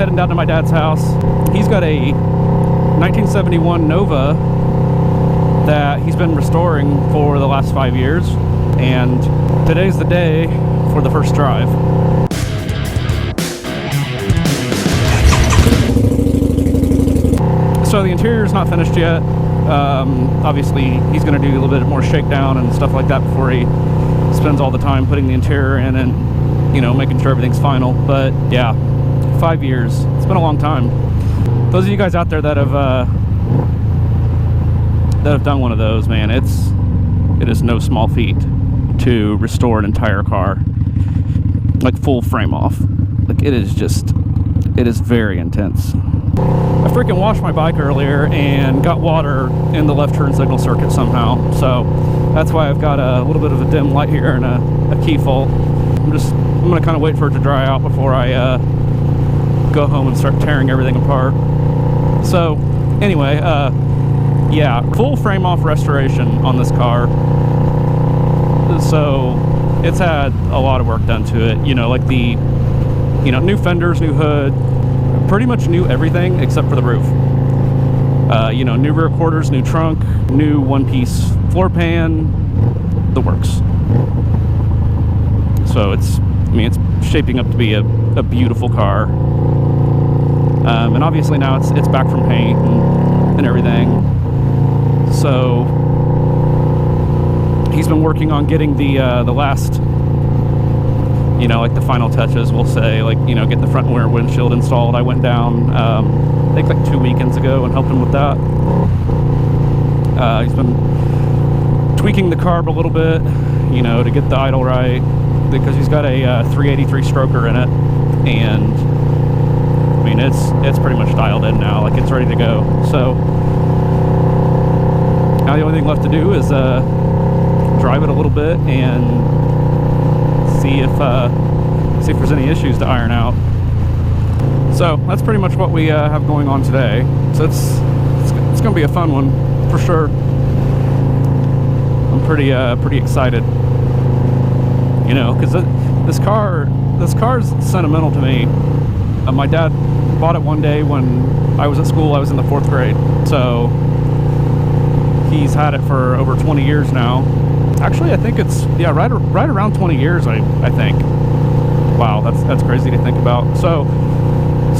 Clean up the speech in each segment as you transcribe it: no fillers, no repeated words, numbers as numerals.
heading down to my dad's house. He's got a 1971 Nova that he's been restoring for the last 5 years, and today's the day for the first drive. So the interior's not finished yet. Obviously he's going to do a little bit more shakedown and stuff like that before he spends all the time putting the interior in and, you know, making sure everything's final. But yeah, 5 years. It's been a long time. Those of you guys out there that have done one of those, man, it is no small feat to restore an entire car, like full frame off. Like it is very intense. I freaking washed my bike earlier and got water in the left turn signal circuit somehow, so that's why I've got a little bit of a dim light here and a key fault. I'm gonna kind of wait for it to dry out before I go home and start tearing everything apart. So anyway, yeah, full frame off restoration on this car. So it's had a lot of work done to it, you know, like the, you know, new fenders, new hood, pretty much new everything except for the roof. You know, new rear quarters, new trunk, new one-piece floor pan, the works. So it's shaping up to be a beautiful car. And obviously now it's back from paint and everything. So he's been working on getting the last, you know, like the final touches, we'll say, like, you know, get the front rear windshield installed. I went down, I think like 2 weekends ago and helped him with that. He's been tweaking the carb a little bit, you know, to get the idle right, because he's got a 383 stroker in it, and I mean, it's pretty much dialed in now, like it's ready to go. So now the only thing left to do is drive it a little bit and see if there's any issues to iron out. So that's pretty much what we have going on today. So it's gonna be a fun one for sure. I'm pretty excited, you know, because this car's sentimental to me. My dad bought it one day when I was at school. I was in the 4th grade, so he's had it for over 20 years now. Actually, I think it's, yeah, right around 20 years, I think. Wow, that's crazy to think about. So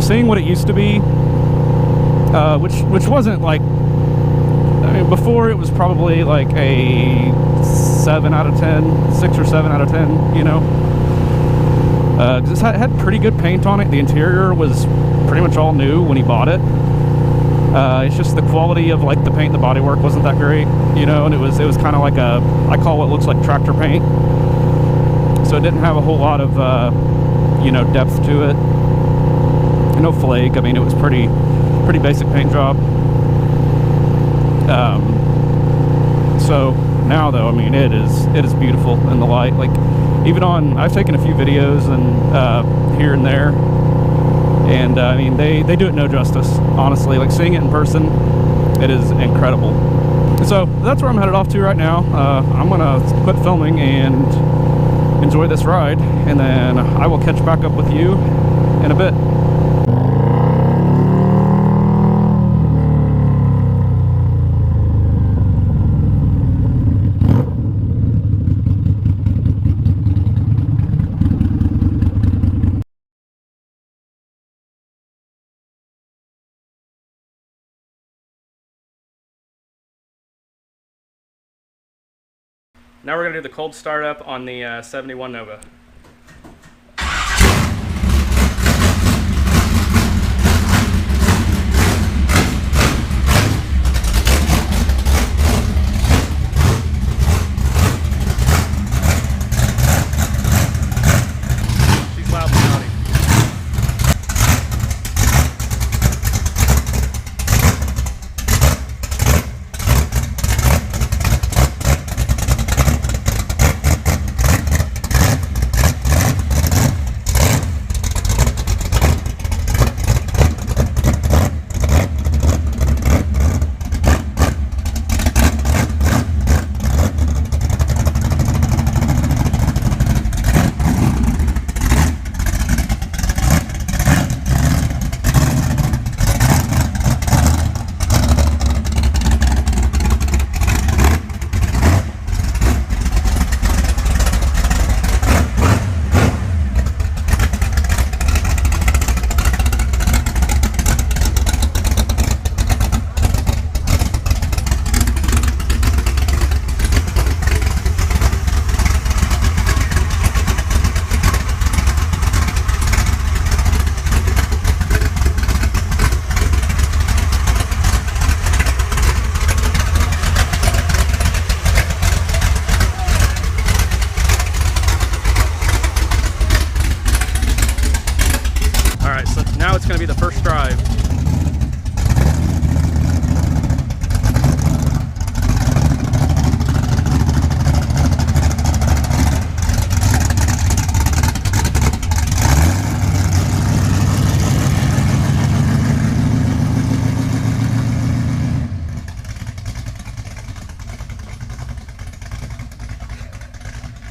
seeing what it used to be, which wasn't like, I mean, before it was probably like a 7 out of 10, 6 or 7 out of 10, you know. Because it had pretty good paint on it. The interior was pretty much all new when he bought it. It's just the quality of like the paint, the bodywork wasn't that great, you know, and it was kind of like I call what looks like tractor paint. So it didn't have a whole lot of, you know, depth to it. No flake. I mean, it was pretty basic paint job. So now though, I mean, it is beautiful in the light. Like even I've taken a few videos and here and there. And I mean, they do it no justice, honestly. Like seeing it in person, it is incredible. So that's where I'm headed off to right now. I'm gonna quit filming and enjoy this ride, and then I will catch back up with you in a bit. Now we're going to do the cold startup on the 71 Nova. She's loud and naughty.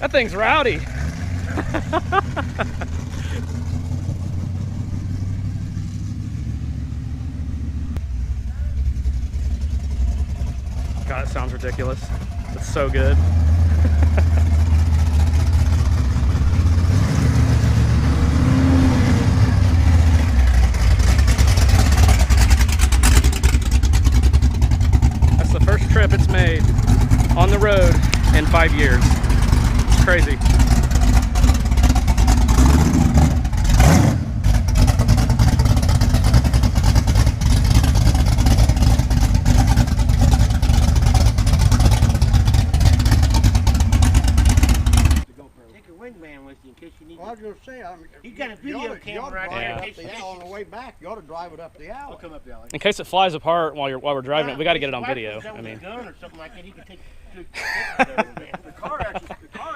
That thing's rowdy. God, it sounds ridiculous. It's so good. That's the first trip it's made on the road in 5 years. It's crazy. Well, I was going to say, you got a video camera right there. Up the alley on the way back. You ought to drive it up the alley. I'll come up the alley. In case it flies apart while we're driving it, we got to get it on video. I mean, a gun or something like that, you can take the car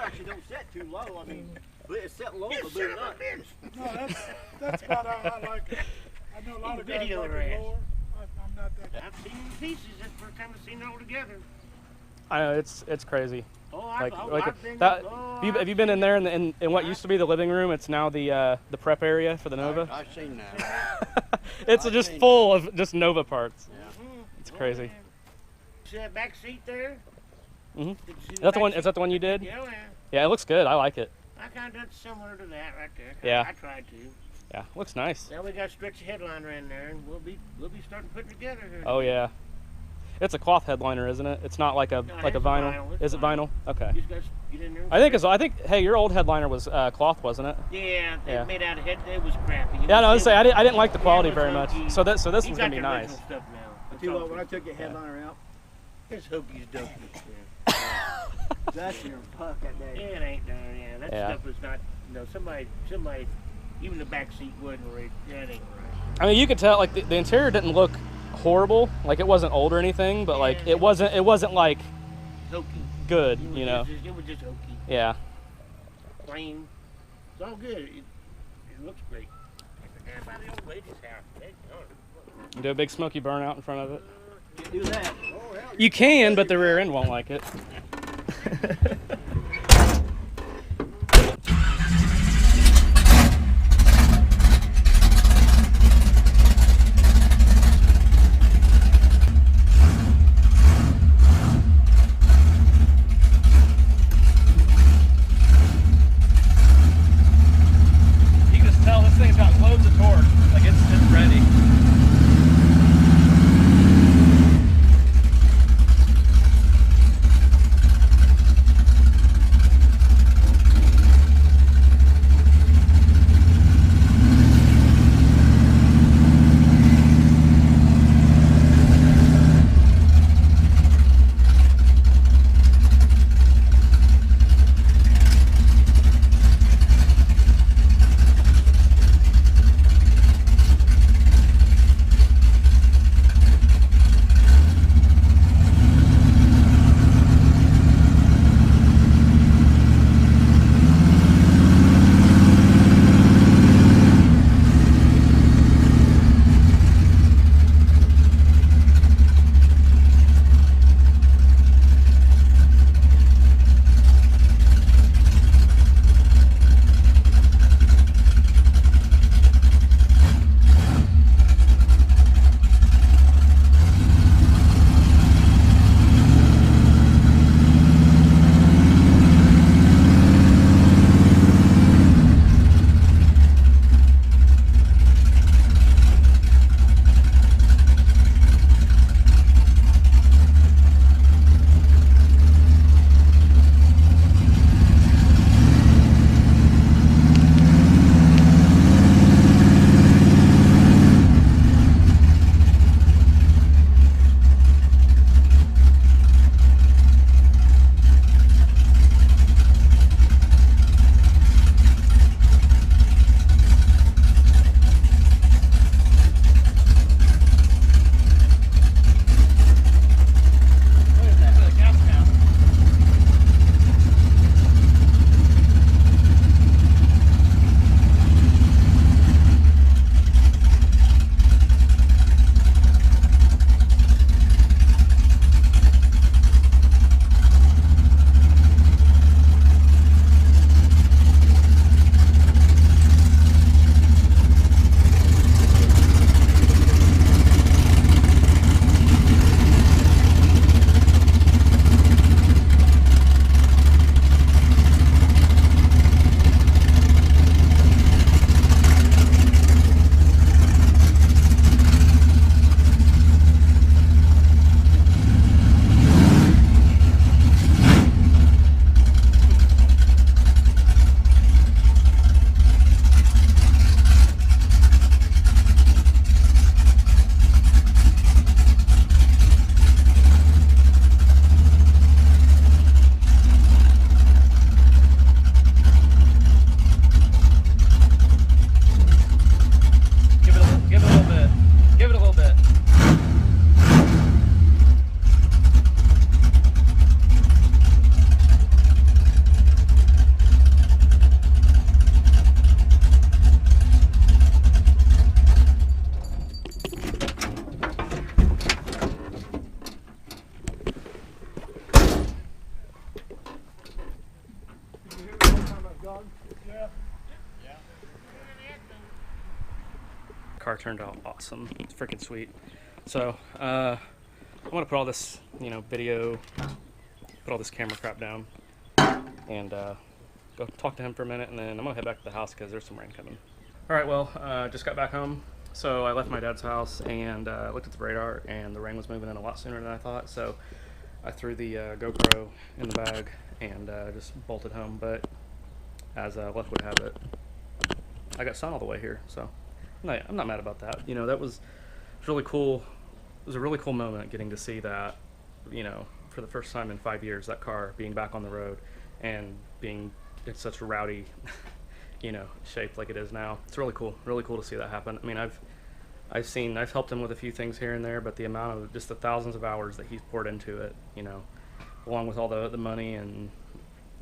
actually don't set too low. I mean, it's set low, but it's not. No, that's about how I like it. I know a lot of guys like it lower. I'm not that. I've seen the pieces. That's the first time I've seen it all together. I know it's crazy. Oh, I've been that, have you been in there in what used to be the living room? It's now the prep area for the Nova. I've seen that. It's just full of just Nova parts. Yeah. It's crazy. See that back seat there? Mhm. That's the one. Is that the one you did? Yeah. Yeah, it looks good. I like it. I kind of done similar to that right there. Yeah. I tried to. Yeah, looks nice. Now we got to stretch the headliner in there, and we'll be starting to put it together here. Oh yeah. It's a cloth headliner, isn't it? It's not like a vinyl. Is it vinyl? Okay. You guys get in there. I think hey, your old headliner was cloth, wasn't it? Yeah, they made out of head. It was crappy. Yeah, no, I was say I didn't like the quality very much. So this one's gonna be nice. Stuff now. I tell you what, when I took your headliner out, it's hokey's dokey. that's your fuck that day. Yeah, it ain't done. Yeah, that stuff was not. You know, somebody, even the back seat wasn't right. That ain't right. I mean, you could tell like the interior didn't look horrible, like it wasn't old or anything, but like it wasn't like hokey. Good, you know. It was just hokey. Yeah. Plain. It's all good. It looks great. I by the old lady's house. Do a big smoky burnout in front of it. Do that. You can, but the rear end won't like it. car turned out awesome. It's freaking sweet. So I'm gonna put all this, you know, video, put all this camera crap down, and go talk to him for a minute, and then I'm gonna head back to the house because there's some rain coming. All right, well, just got back home. So I left my dad's house and looked at the radar, and the rain was moving in a lot sooner than I thought. So I threw the GoPro in the bag and just bolted home. But as luck would have it, I got sun all the way here. So I'm not mad about that. You know, that was really cool. It was a really cool moment getting to see that, you know, for the first time in 5 years, that car being back on the road and being in such a rowdy, you know, shape like it is now. It's really cool to see that happen. I mean, I've helped him with a few things here and there, but the amount of just the thousands of hours that he's poured into it, you know, along with all the money and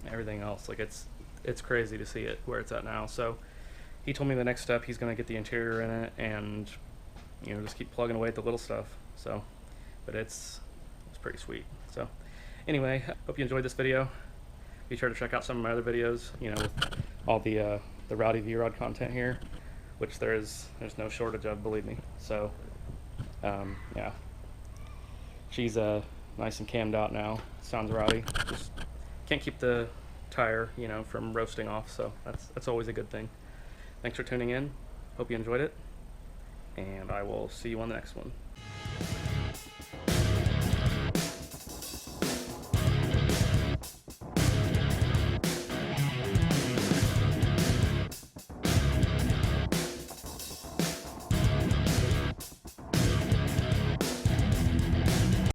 everything else, like it's crazy to see it where it's at now. So he told me the next step, he's going to get the interior in it and, you know, just keep plugging away at the little stuff. So, but it's pretty sweet. So anyway, hope you enjoyed this video. Be sure to check out some of my other videos, you know, with all the rowdy V-Rod content here, which there's no shortage of, believe me. So yeah, she's nice and cammed out now. Sounds rowdy. Just can't keep the tire, you know, from roasting off. So that's always a good thing. Thanks for tuning in. Hope you enjoyed it, and I will see you on the next one.